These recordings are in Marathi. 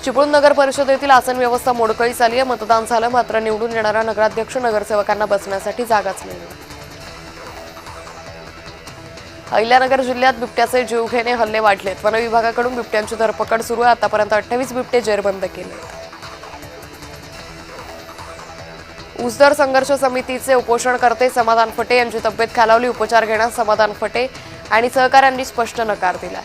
चिपळूण नगर परिषदेतील आसन व्यवस्था मोडकळीस आली आहे। मतदान झालं मात्र निवडून येणारा नगराध्यक्ष नगरसेवकांना बसण्यासाठी जागाच नाही। अहिल्यानगर जिल्ह्यात बिबट्याचे जीवघेणे हल्ले वाढलेत। वन विभागाकडून बिबट्यांची धरपकड सुरू आहे। आतापर्यंत 28 बिबटे जेरबंद केले। उसदर संघर्ष समितीचे उपोषणकर्ते समाधान फटे यांची तब्येत खालावली। उपचार घेण्यास समाधान फटे आणि सहकाऱ्यांनी स्पष्ट नकार दिला।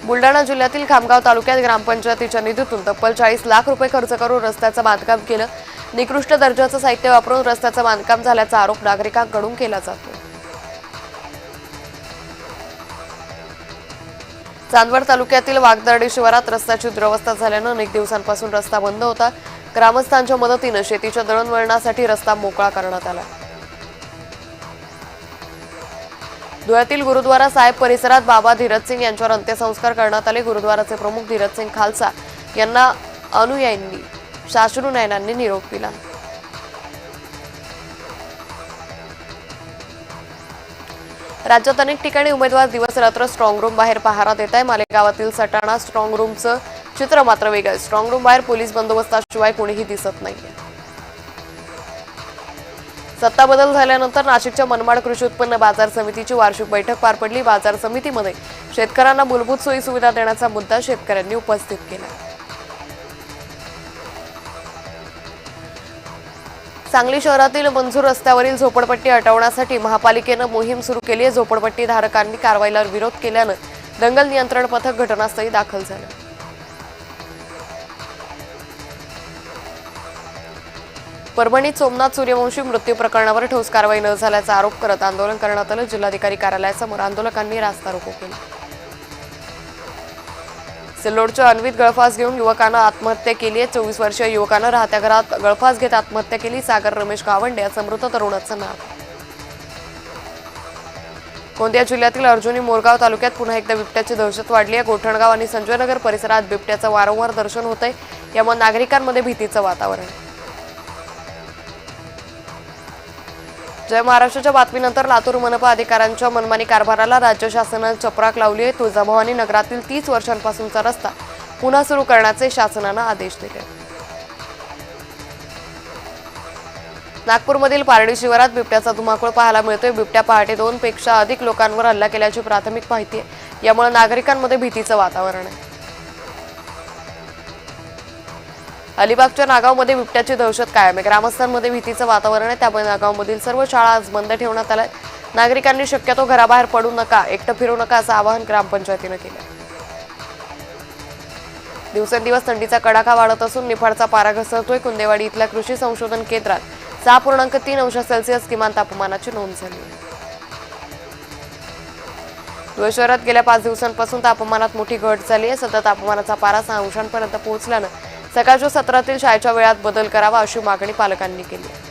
बुलढाणा जिल्ह्यातील खामगाव तालुक्यात ग्रामपंचायतीच्या निधीतून तब्बल 40 लाख रुपये खर्च करून रस्त्याचं बांधकाम केलं। निकृष्ट दर्जाचं साहित्य वापरून रस्त्याचं बांधकाम झाल्याचा आरोप नागरिकांकडून केला जातो। चांदवड तालुक्यातील वाघदर्डी शिवारात रस्त्याची दुरवस्था झाल्यानं अनेक दिवसांपासून रस्ता बंद होता। ग्रामस्थांच्या मदतीने शेतीच्या दळणवळणासाठी रस्ता मोकळा करण्यात आला। धुळ्यातील गुरुद्वारा साहेब परिसरात बाबा धीरज सिंग यांच्यावर अंत्यसंस्कार करण्यात आले। गुरुद्वाराचे प्रमुख धीरज सिंग खालसा यांना अनुयायींनी शाश्रू नयनांनी निरोप दिला। राज्यात अनेक ठिकाणी उमेदवार दिवस रात्र स्ट्रॉंग रूम बाहेर पहारा देत आहे। मालेगावातील सटाणा स्ट्रॉंग रूमचं चित्र मात्र वेगळं। स्ट्रॉंग रूम बाहेर पोलीस बंदोबस्ताशिवाय कोणीही दिसत नाहीये। सत्ता बदल झाल्यानंतर नाशिकच्या मनमाड कृषी उत्पन्न बाजार समितीची वार्षिक बैठक पार पडली। बाजार समितीमध्ये शेतकऱ्यांना मूलभूत सोयी सुविधा देण्याचा मुद्दा शेतकऱ्यांनी उपस्थित केला। सांगली शहरातील मंजूर रस्त्यावरील झोपडपट्टी हटवण्यासाठी महापालिकेनं मोहीम सुरू केली आहे। झोपडपट्टी धारकांनी कारवाईला विरोध केल्यानं दंगल नियंत्रण पथक घटनास्थळी दाखल झालं। परभणीत सोमनाथ सूर्यवंशी मृत्यू प्रकरणावर ठोस कारवाई न झाल्याचा आरोप करत आंदोलन करण्यात आलं। जिल्हाधिकारी कार्यालयासमोर आंदोलकांनी रास्ता रोको केला। सिल्लोडच्या अन्वित गळफास घेऊन युवकानं आत्महत्या केली आहे। 24 वर्षीय युवकानं राहत्या घरात गळफास घेत आत्महत्या केली। सागर रमेश गावंडे असं मृत तरुणाचं नाव। गोंदिया जिल्ह्यातील अर्जुनी मोरगाव तालुक्यात पुन्हा एकदा बिबट्याची दहशत वाढली आहे। गोठणगाव आणि संजयनगर परिसरात बिबट्याचं वारंवार दर्शन होतंय। यामुळे नागरिकांमध्ये भीतीचं वातावरण। जय महाराष्ट्राच्या बातमीनंतर लातूर मनपा अधिकाऱ्यांच्या मनमानी कारभाराला राज्य शासनाने चपराक लावली आहे। तुळजाभवानी नगरातील 30 वर्षांपासूनचा रस्ता पुन्हा सुरू करण्याचे शासनाने आदेश दिले। नागपूरमधील पारडी शिवारात बिबट्याचा धुमाकूळ पाहायला मिळतोय। बिबट्या पहाटे 2 पेक्षा अधिक लोकांवर हल्ला केल्याची प्राथमिक माहिती आहे। यामुळे नागरिकांमध्ये भीतीचं वातावरण आहे। अलिबागच्या नागावमध्ये बिबट्याची दहशत कायम आहे। ग्रामस्थांमध्ये भीतीचं वातावरण आहे। त्यामुळे नागावमधील सर्व शाळा आज बंद ठेवण्यात आल्या। नागरिकांनी शक्यतो घराबाहेर पडू नका, एकटं फिरू नका असं आवाहन ग्रामपंचायतीने केलं। दिवसेंदिवस थंडीचा कडाका वाढत असून निफाडचा पारा घसरतोय। कुंदेवाडी इथल्या कृषी संशोधन केंद्रात 6.3 अंश सेल्सिअस किमान तापमानाची नोंद झाली आहे। धुळे शहरात गेल्या 5 दिवसांपासून तापमानात मोठी घट झाली आहे। सध्या तापमानाचा पारा 6 अंशांपर्यंत पोहोचल्यानं सकाळच्या सत्रातील शाळेच्या वेळात बदल करावा अशी मागणी पालकांनी केली आहे।